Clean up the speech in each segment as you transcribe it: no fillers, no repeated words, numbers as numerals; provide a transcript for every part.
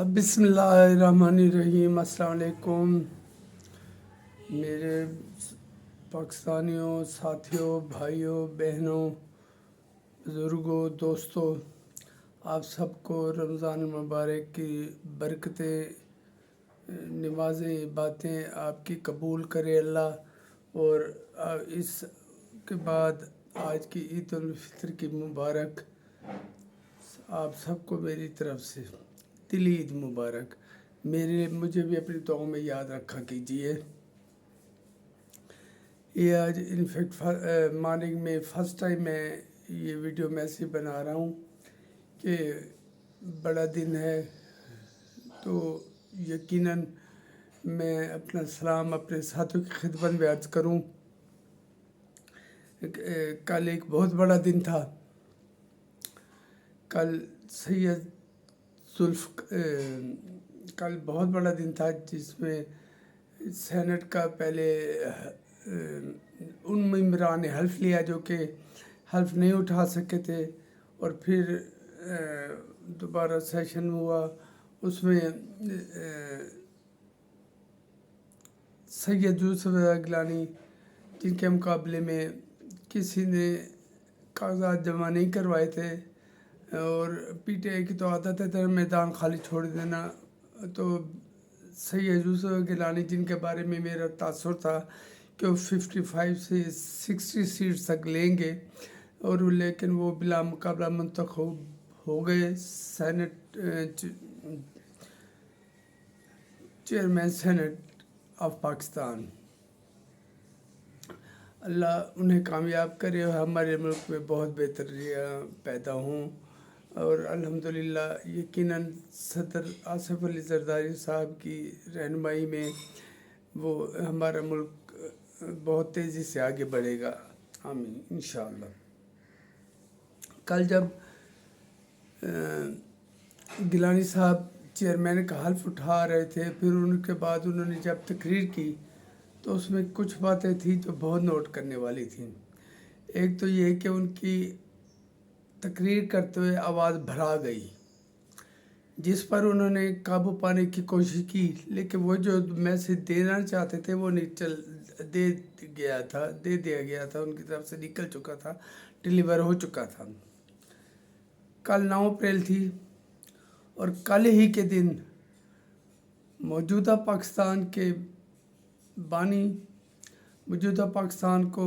بسم اللہ الرحمن الرحیم۔ السلام علیکم میرے پاکستانیوں، ساتھیوں، بھائیوں، بہنوں، بزرگوں، دوستوں، آپ سب کو رمضان المبارک کی برکتیں، نمازیں، باتیں آپ کی قبول کرے اللہ، اور اس کے بعد آج کی عید الفطر کی مبارک آپ سب کو میری طرف سے دلی عید مبارک۔ مجھے بھی اپنی دعاؤں میں یاد رکھا کیجیے۔ یہ آج انفیکٹ مارننگ میں فرسٹ ٹائم میں یہ ویڈیو میسیج بنا رہا ہوں کہ بڑا دن ہے، تو یقیناً میں اپنا سلام اپنے ساتھیوں کی خدمت میں عرض کروں۔ کل ایک بہت بڑا دن تھا۔ کل بہت بڑا دن تھا جس میں سینٹ کا پہلے ان ممبران نے حلف لیا جو کہ حلف نہیں اٹھا سکے تھے، اور پھر دوبارہ سیشن ہوا۔ اس میں سید یوسف گیلانی، جن کے مقابلے میں کسی نے کاغذات جمع نہیں کروائے تھے، اور پی ٹی آئی کی تو عادت ہے میدان خالی چھوڑ دینا، تو سید یوسف گیلانی جن کے بارے میں میرا تاثر تھا کہ وہ 55 سے 60 سیٹس تک لیں گے، اور لیکن وہ بلا مقابلہ منتخب ہو گئے Senate chairman Senate of Pakistan. اللہ انہیں کامیاب کرے اور ہمارے ملک میں بہت بہتریاں پیدا ہوں، اور الحمدللہ یقیناً صدر آصف علی زرداری صاحب کی رہنمائی میں وہ ہمارا ملک بہت تیزی سے آگے بڑھے گا، آمین انشاءاللہ۔ کل جب گیلانی صاحب چیئرمین کا حلف اٹھا رہے تھے، پھر ان کے بعد انہوں نے جب تقریر کی تو اس میں کچھ باتیں تھیں جو بہت نوٹ کرنے والی تھیں۔ ایک تو یہ کہ ان کی تقریر کرتے ہوئے آواز بھرا گئی، جس پر انہوں نے قابو پانے کی کوشش کی، لیکن وہ جو میسیج دینا چاہتے تھے وہ دے دیا گیا تھا، ان کی طرف سے نکل چکا تھا، ڈیلیور ہو چکا تھا۔ کل 9 اپریل تھی، اور کل ہی کے دن موجودہ پاکستان کے بانی، موجودہ پاکستان کو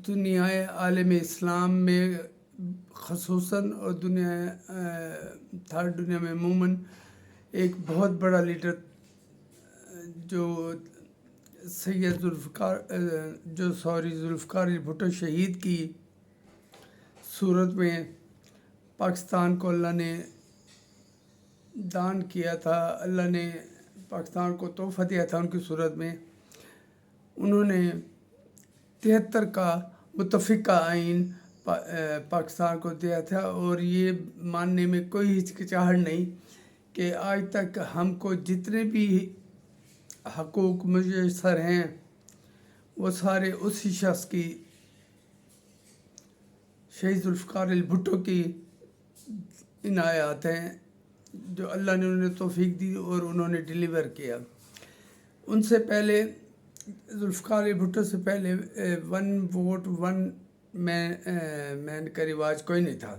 دنیا عالم اسلام میں خصوصاً اور تھرڈ دنیا میں عموماً ایک بہت بڑا لیڈر جو ذوالفقار بھٹو شہید کی صورت میں پاکستان کو اللہ نے دان کیا تھا، اللہ نے پاکستان کو تحفہ دیا تھا ان کی صورت میں۔ انہوں نے 73 کا متفقہ آئین پاکستان کو دیا تھا، اور یہ ماننے میں کوئی ہچکچاہٹ نہیں کہ آج تک ہم کو جتنے بھی حقوق میسر ہیں وہ سارے اسی شخص کی، شہید ذوالفقار بھٹو کی عنایات ہیں، جو اللہ نے انہیں توفیق دی اور انہوں نے ڈیلیور کیا۔ ان سے پہلے ذوالفقار بھٹو سے پہلے 1 ووٹ 1 مین کا رواج کوئی نہیں تھا۔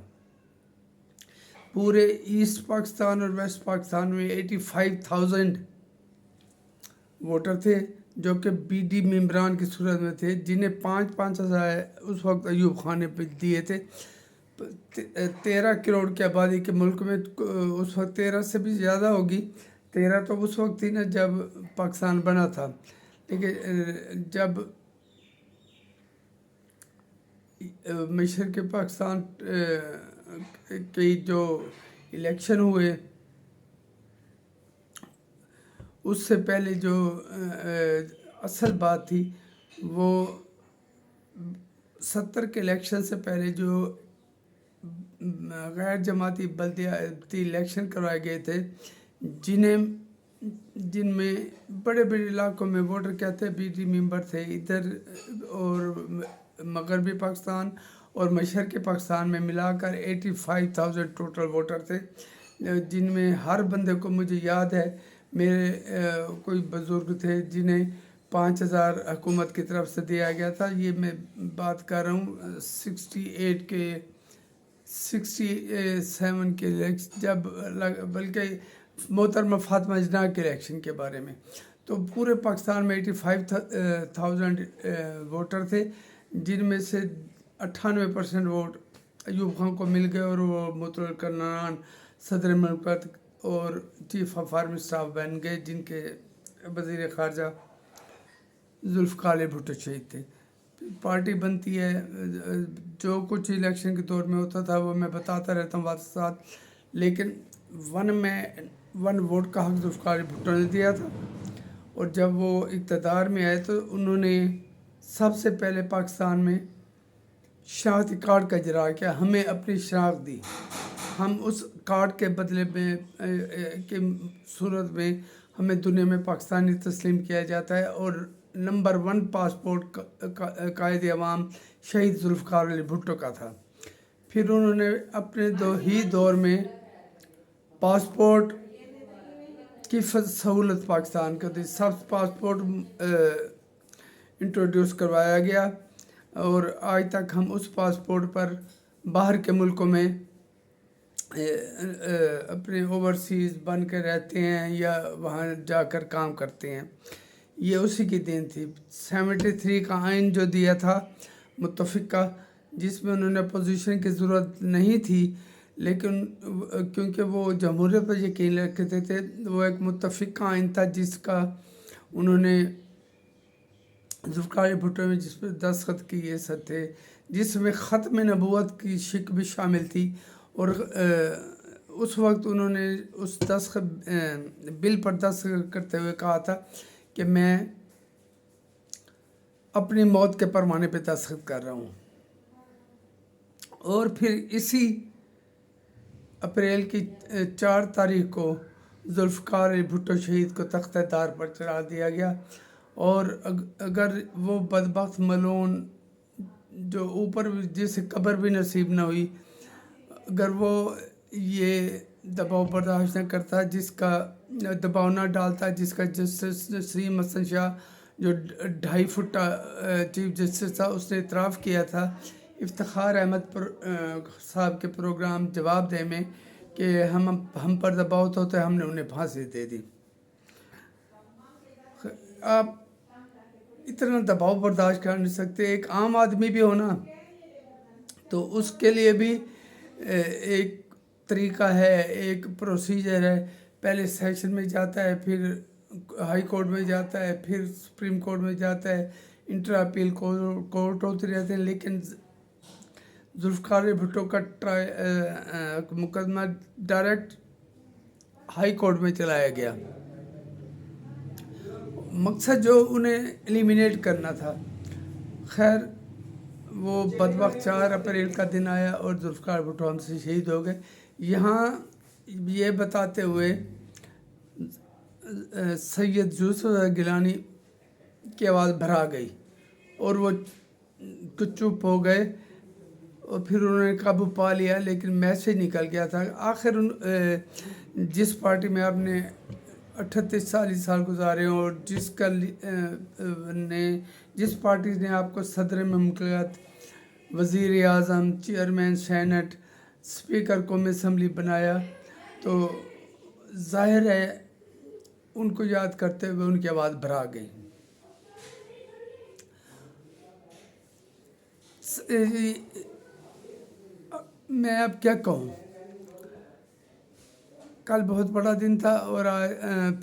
پورے ایسٹ پاکستان اور ویسٹ پاکستان میں 85,000 ووٹر تھے، جو کہ بی ڈی ممبران کی صورت میں تھے، جنہیں 5,000 اس وقت ایوب خان نے دیے تھے۔ 13 کروڑ کی آبادی کے ملک میں اس وقت 13 سے بھی زیادہ ہوگی، 13 تو اس وقت تھی نا جب پاکستان بنا تھا، لیکن جب مشرق کے پاکستان کی جو الیکشن ہوئے، اس سے پہلے جو اصل بات تھی وہ 70 کے الیکشن سے پہلے جو غیر جماعتی بلدیاتی الیکشن کروائے گئے تھے، جن میں بڑے بڑے علاقوں میں ووٹر کہتے ہیں بی ڈی ممبر تھے، ادھر اور مغربی پاکستان اور مشرقی پاکستان میں ملا کر 85,000 ٹوٹل ووٹر تھے، جن میں ہر بندے کو مجھے یاد ہے میرے کوئی بزرگ تھے جنہیں 5,000 حکومت کی طرف سے دیا گیا تھا. یہ میں بات کر رہا ہوں 68 کے 67 کے الیکشن جب بلکہ محترمہ فاطمہ جناح کے الیکشن کے بارے میں. تو پورے پاکستان میں 85,000 ووٹر تھے جن میں سے 98% ووٹ ایوب خان کو مل گئے اور وہ متعلقہ کرنان صدر مملکت اور چیف آف آرمی اسٹاف بن گئے جن کے وزیر خارجہ ذوالفقار علی بھٹو شہید تھے. پارٹی بنتی ہے جو کچھ الیکشن کے دور میں ہوتا تھا وہ میں بتاتا رہتا ہوں واضح، لیکن ون ووٹ کا حق ذوالفقار علی بھٹو نے دیا تھا. اور جب وہ اقتدار میں آئے تو انہوں نے سب سے پہلے پاکستان میں شناختی کارڈ کا اجرا کیا. ہمیں اپنی شناخت دی، ہم اس کارڈ کے بدلے میں کی صورت میں ہمیں دنیا میں پاکستانی تسلیم کیا جاتا ہے. اور نمبر 1 پاسپورٹ قائد عوام شہید ذوالفقار علی بھٹو کا تھا. پھر انہوں نے اپنے دور میں پاسپورٹ کی سہولت پاکستان کو دی. سب پاسپورٹ انٹروڈیوس کروایا گیا اور آج تک ہم اس پاسپورٹ پر باہر کے ملکوں میں اپنے اوورسیز بن کے رہتے ہیں یا وہاں جا کر کام کرتے ہیں. یہ اسی کی دین تھی. 73 کا آئین جو دیا تھا متفقہ، جس میں انہوں نے اپوزیشن کی ضرورت نہیں تھی لیکن کیونکہ وہ جمہوریت پر یقین رکھتے تھے، وہ ایک متفقہ آئین تھا جس کا انہوں نے ذوالفقار علی بھٹو میں جس پہ دستخط کیے تھے، جس میں ختم نبوت کی شک بھی شامل تھی. اور اس وقت انہوں نے اس بل پر دستخط کرتے ہوئے کہا تھا کہ میں اپنی موت کے پروانے پہ دستخط کر رہا ہوں. اور پھر اسی اپریل کی 4 تاریخ کو ذوالفقار علی بھٹو شہید کو تختہ دار پر چڑھا دیا گیا. اور اگر وہ بدبخت ملعون جو اوپر جسے قبر بھی نصیب نہ ہوئی، اگر وہ یہ دباؤ برداشت نہ کرتا، جس کا دباؤ نہ ڈالتا، جس کا جسٹس نسیم حسن شاہ جو 2.5 فٹ چیف جسٹس تھا اس نے اعتراف کیا تھا افتخار احمد صاحب کے پروگرام جواب دہ میں کہ ہم پر دباؤ ہوتا ہے، ہم نے انہیں پھانسی دے دی. آپ اتنا دباؤ برداشت کر نہیں سکتے. ایک عام آدمی بھی ہونا تو اس کے لیے بھی ایک طریقہ ہے، ایک پروسیجر ہے. پہلے سیشن میں جاتا ہے، پھر ہائی کورٹ میں جاتا ہے، پھر سپریم کورٹ میں جاتا ہے، انٹر اپیل کورٹ ہوتے رہتے ہیں. لیکن ذوالفقار علی بھٹو کا مقدمہ ڈائریکٹ ہائی کورٹ میں چلایا گیا. مقصد جو انہیں ایلیمینیٹ کرنا تھا. خیر وہ بدبخت 4 اپریل کا دن آیا اور ذوالفقار بھٹو ہم سے شہید ہو گئے. یہاں یہ بتاتے ہوئے سید یوسف گیلانی کی آواز بھرا گئی اور وہ کچھ چپ ہو گئے اور پھر انہوں نے قابو پا لیا، لیکن میسیج نکل گیا تھا. آخر جس پارٹی میں آپ نے 38 سال گزارے اور جس پارٹی نے آپ کو صدر مملکت، وزیر اعظم، چیئرمین سینٹ، اسپیکر قومی اسمبلی بنایا، تو ظاہر ہے ان کو یاد کرتے ہوئے ان کی آواز بھرا گئی. میں اب کیا کہوں، کل بہت بڑا دن تھا اور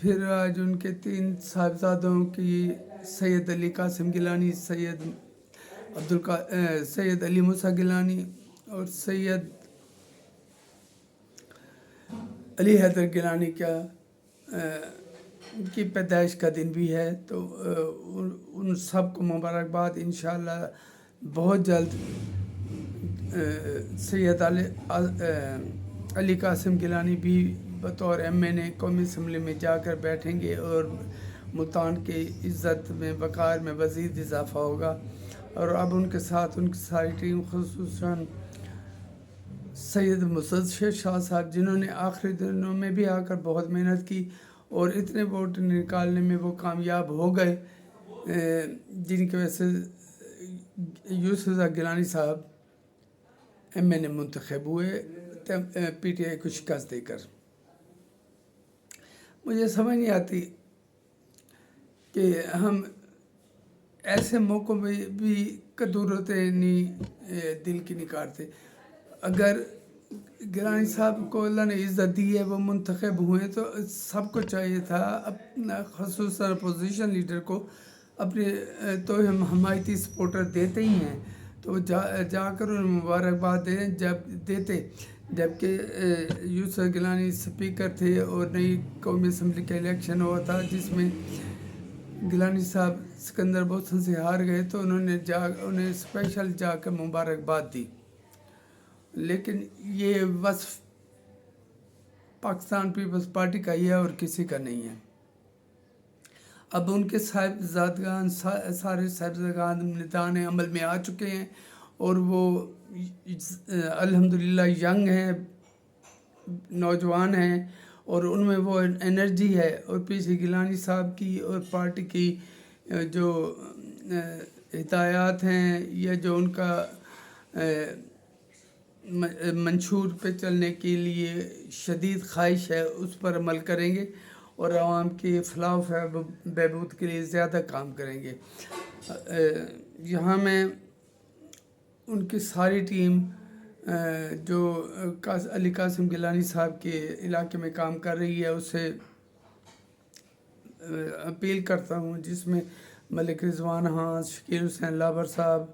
پھر آج ان کے 3 صاحبزادوں کی سید علی قاسم گیلانی، سید علی موسیٰ گیلانی اور سید علی حیدر گیلانی کی پیدائش کا دن بھی ہے. تو ان سب کو مبارکباد. انشاءاللہ بہت جلد سید علی قاسم گیلانی بھی بطور MN قومی اسمبلی میں جا کر بیٹھیں گے اور ملتان کی عزت میں وقار میں مزید اضافہ ہوگا. اور اب ان کے ساتھ ان کی ساری ٹیم، خصوصاً سید مسدد شاہ صاحب، جنہوں نے آخری دنوں میں بھی آ کر بہت محنت کی اور اتنے ووٹ نکالنے میں وہ کامیاب ہو گئے، جن کی وجہ سے یوسف رضا گیلانی صاحب MNA منتخب ہوئے PTI کو شکست دے کر۔ مجھے سمجھ نہیں آتی کہ ہم ایسے موقعوں میں بھی کدورتیں نہیں دل کی نکالتے۔ اگر گیلانی صاحب کو اللہ نے عزت دی ہے، وہ منتخب ہوئے، تو سب کو چاہیے تھا اپنا، خصوصاً اپوزیشن لیڈر کو اپنے، تو ہم حمایتی سپورٹر دیتے ہی ہیں، تو جا کر انہیں مبارکباد دیتے۔ جبکہ یوسف گیلانی سپیکر تھے اور نئی قومی اسمبلی کا الیکشن ہوا تھا، جس میں گیلانی صاحب سکندر بوسن سے ہار گئے، تو انہیں اسپیشل جا کر مبارکباد دی۔ لیکن یہ وصف پاکستان پیپلز پارٹی کا ہی ہے اور کسی کا نہیں ہے۔ اب ان کے صاحبزادگان، سارے صاحبزادگان میدان عمل میں آ چکے ہیں اور وہ الحمدللہ ینگ ہیں، نوجوان ہیں، اور ان میں وہ انرجی ہے، اور پیچھے گیلانی صاحب کی اور پارٹی کی جو ہدایات ہیں یا جو ان کا منشور پہ چلنے کے لیے شدید خواہش ہے، اس پر عمل کریں گے اور عوام کی فلاح و بہبود کے لیے زیادہ کام کریں گے۔ یہاں میں ان کی ساری ٹیم جو علی قاسم گیلانی صاحب کے علاقے میں کام کر رہی ہے، اسے اپیل کرتا ہوں، جس میں ملک رضوان خان، شکیل حسین لابر صاحب،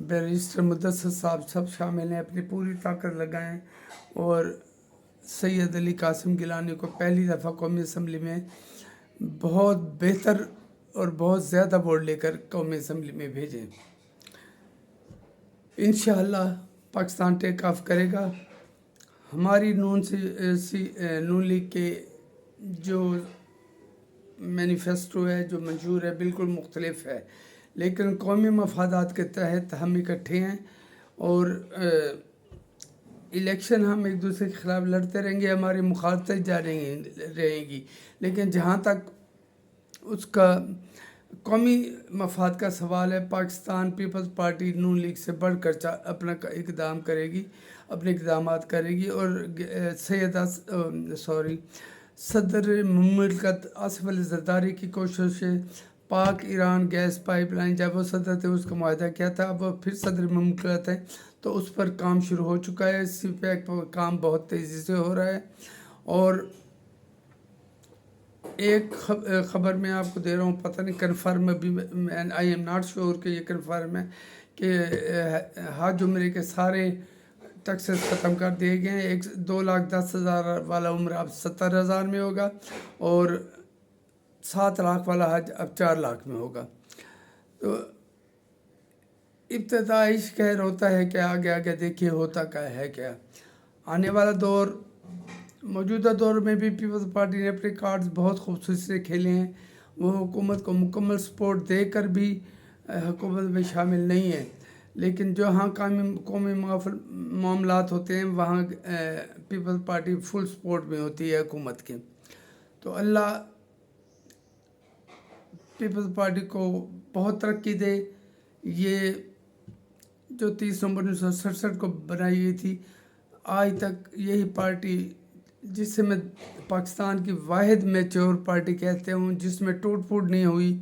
بیرسٹر مدثر صاحب سب شامل ہیں۔ اپنی پوری طاقت لگائیں اور سید علی قاسم گیلانی کو پہلی دفعہ قومی اسمبلی میں بہت بہتر اور بہت زیادہ ووٹ لے کر قومی اسمبلی میں بھیجیں۔ انشاءاللہ پاکستان ٹیک آف کرے گا۔ ہماری نون لیگ کے جو مینیفیسٹو ہے، جو منشور ہے، بالکل مختلف ہے، لیکن قومی مفادات کے تحت ہم اکٹھے ہیں، اور الیکشن ہم ایک دوسرے کے خلاف لڑتے رہیں گے، ہماری مخالفتیں جاری رہیں گی، لیکن جہاں تک اس کا قومی مفاد کا سوال ہے، پاکستان پیپلز پارٹی نون لیگ سے بڑھ کر اپنا اقدام کرے گی، اپنے اقدامات کرے گی، اور صدر مملکت آصف علی زرداری کی کوشش ہے، پاک ایران گیس پائپ لائن، جب وہ صدر تھے اس کا معاہدہ کیا تھا، اب وہ پھر صدر مملکت ہے، تو اس پر کام شروع ہو چکا ہے۔ سی پیک پر کام بہت تیزی سے ہو رہا ہے، اور ایک خبر میں آپ کو دے رہا ہوں، پتہ نہیں کنفرم ابھی I am not sure کہ یہ کنفرم ہے کہ حج عمرے کے سارے ٹیکسز ختم کر دیے گئے ہیں۔ 2,10,000 والا عمرہ اب 70,000 میں ہوگا، اور 7 لاکھ والا حج اب 4 لاکھ میں ہوگا۔ تو ابتدائی خیر ہوتا ہے کہ آگے آگے دیکھیے ہوتا کیا ہے کیا آنے والا دور۔ موجودہ دور میں بھی پیپلز پارٹی نے اپنے کارڈز بہت خوبصورتی سے کھیلے ہیں، وہ حکومت کو مکمل سپورٹ دے کر بھی حکومت میں شامل نہیں ہے، لیکن جہاں قومی معاملات ہوتے ہیں وہاں پیپلز پارٹی فل سپورٹ میں ہوتی ہے حکومت کے۔ تو اللہ پیپلز پارٹی کو بہت ترقی دے۔ یہ جو 30 نومبر 1967 کو بنائی گئی تھی، آج تک یہی پارٹی، جس سے میں پاکستان کی واحد میچور پارٹی کہتے ہوں، جس میں ٹوٹ پھوٹ نہیں ہوئی،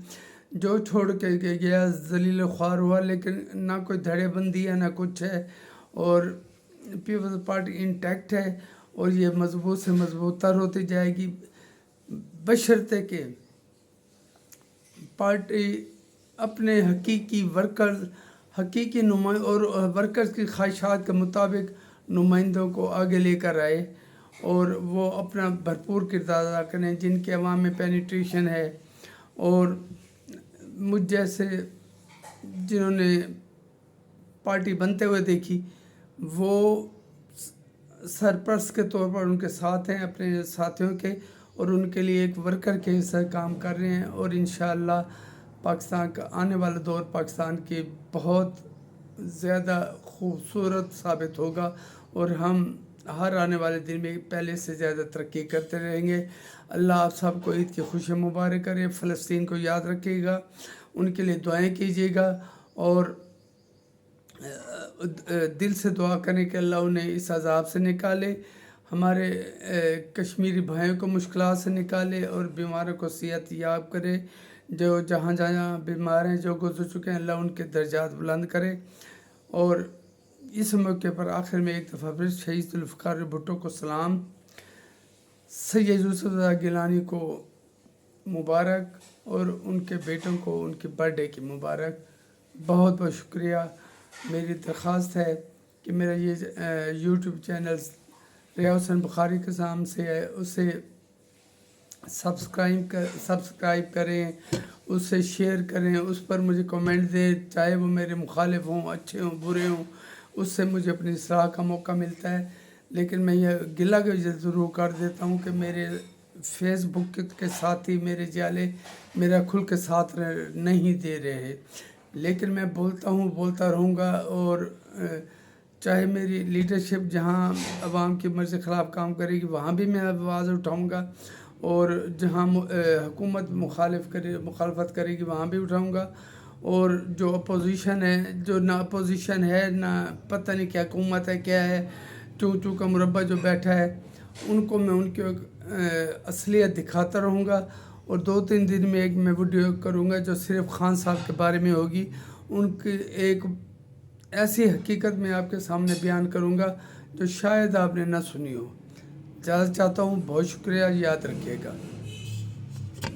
جو چھوڑ کے گیا ذلیل و خوار ہوا، لیکن نہ کوئی دھڑے بندی ہے نہ کچھ ہے، اور پیپلز پارٹی انٹیکٹ ہے، اور یہ مضبوط سے مضبوط تر ہوتی جائے گی، بشرطے کہ پارٹی اپنے حقیقی ورکرز، حقیقی اور ورکرز کی خواہشات کے مطابق نمائندوں کو آگے لے کر آئے، اور وہ اپنا بھرپور کردار ادا کریں، جن کے عوام میں پینیٹریشن ہے، اور مجھ جیسے جنہوں نے پارٹی بنتے ہوئے دیکھی، وہ سرپرست کے طور پر ان کے ساتھ ہیں، اپنے ساتھیوں کے، اور ان کے لیے ایک ورکر کے حصہ کام کر رہے ہیں، اور انشاءاللہ پاکستان کا آنے والا دور پاکستان کے بہت زیادہ خوبصورت ثابت ہوگا، اور ہم ہر آنے والے دن میں پہلے سے زیادہ ترقی کرتے رہیں گے۔ اللہ آپ سب کو عید کی خوشی مبارک کرے۔ فلسطین کو یاد رکھے گا، ان کے لیے دعائیں کیجیے گا، اور دل سے دعا کریں کہ اللہ انہیں اس عذاب سے نکالے، ہمارے کشمیری بھائیوں کو مشکلات سے نکالے، اور بیماروں کو صحت یاب کرے۔ جو جہاں جہاں بیمار ہیں، جو گزر چکے ہیں، اللہ ان کے درجات بلند کرے۔ اور اس موقع پر آخر میں ایک دفعہ پھر شہید ذوالفقار بھٹو کو سلام، سید یوسف رضا گیلانی کو مبارک، اور ان کے بیٹوں کو ان کی برتھ ڈے کی مبارک۔ بہت بہت شکریہ۔ میری درخواست ہے کہ میرا یہ یوٹیوب چینل ریاض حسین بخاری کے نام سے ہے، اسے سبسکرائب کریں، اسے شیئر کریں، اس پر مجھے کمنٹ دیں، چاہے وہ میرے مخالف ہوں، اچھے ہوں، برے ہوں، اس سے مجھے اپنی اصلاح کا موقع ملتا ہے۔ لیکن میں یہ گلہ ضرور کر دیتا ہوں کہ میرے فیس بک کے ساتھی میرے جالے میرا کھل کے ساتھ نہیں دے رہے ہیں، لیکن میں بولتا ہوں، بولتا رہوں گا، اور چاہے میری لیڈرشپ جہاں عوام کی مرضی کے خلاف کام کرے گی وہاں بھی میں آواز اٹھاؤں گا، اور جہاں حکومت مخالفت کرے گی وہاں بھی اٹھاؤں گا، اور جو اپوزیشن ہے، جو نہ اپوزیشن ہے نہ پتہ نہیں کیا حکومت ہے کیا ہے، چوں کا مربع جو بیٹھا ہے، ان کو میں ان کی اصلیت دکھاتا رہوں گا۔ اور 2-3 دن میں ایک میں ویڈیو کروں گا جو صرف خان صاحب کے بارے میں ہوگی، ان کی ایک ایسی حقیقت میں آپ کے سامنے بیان کروں گا جو شاید آپ نے نہ سنی ہو۔ اجازت چاہتا ہوں، بہت شکریہ، یاد رکھیے گا۔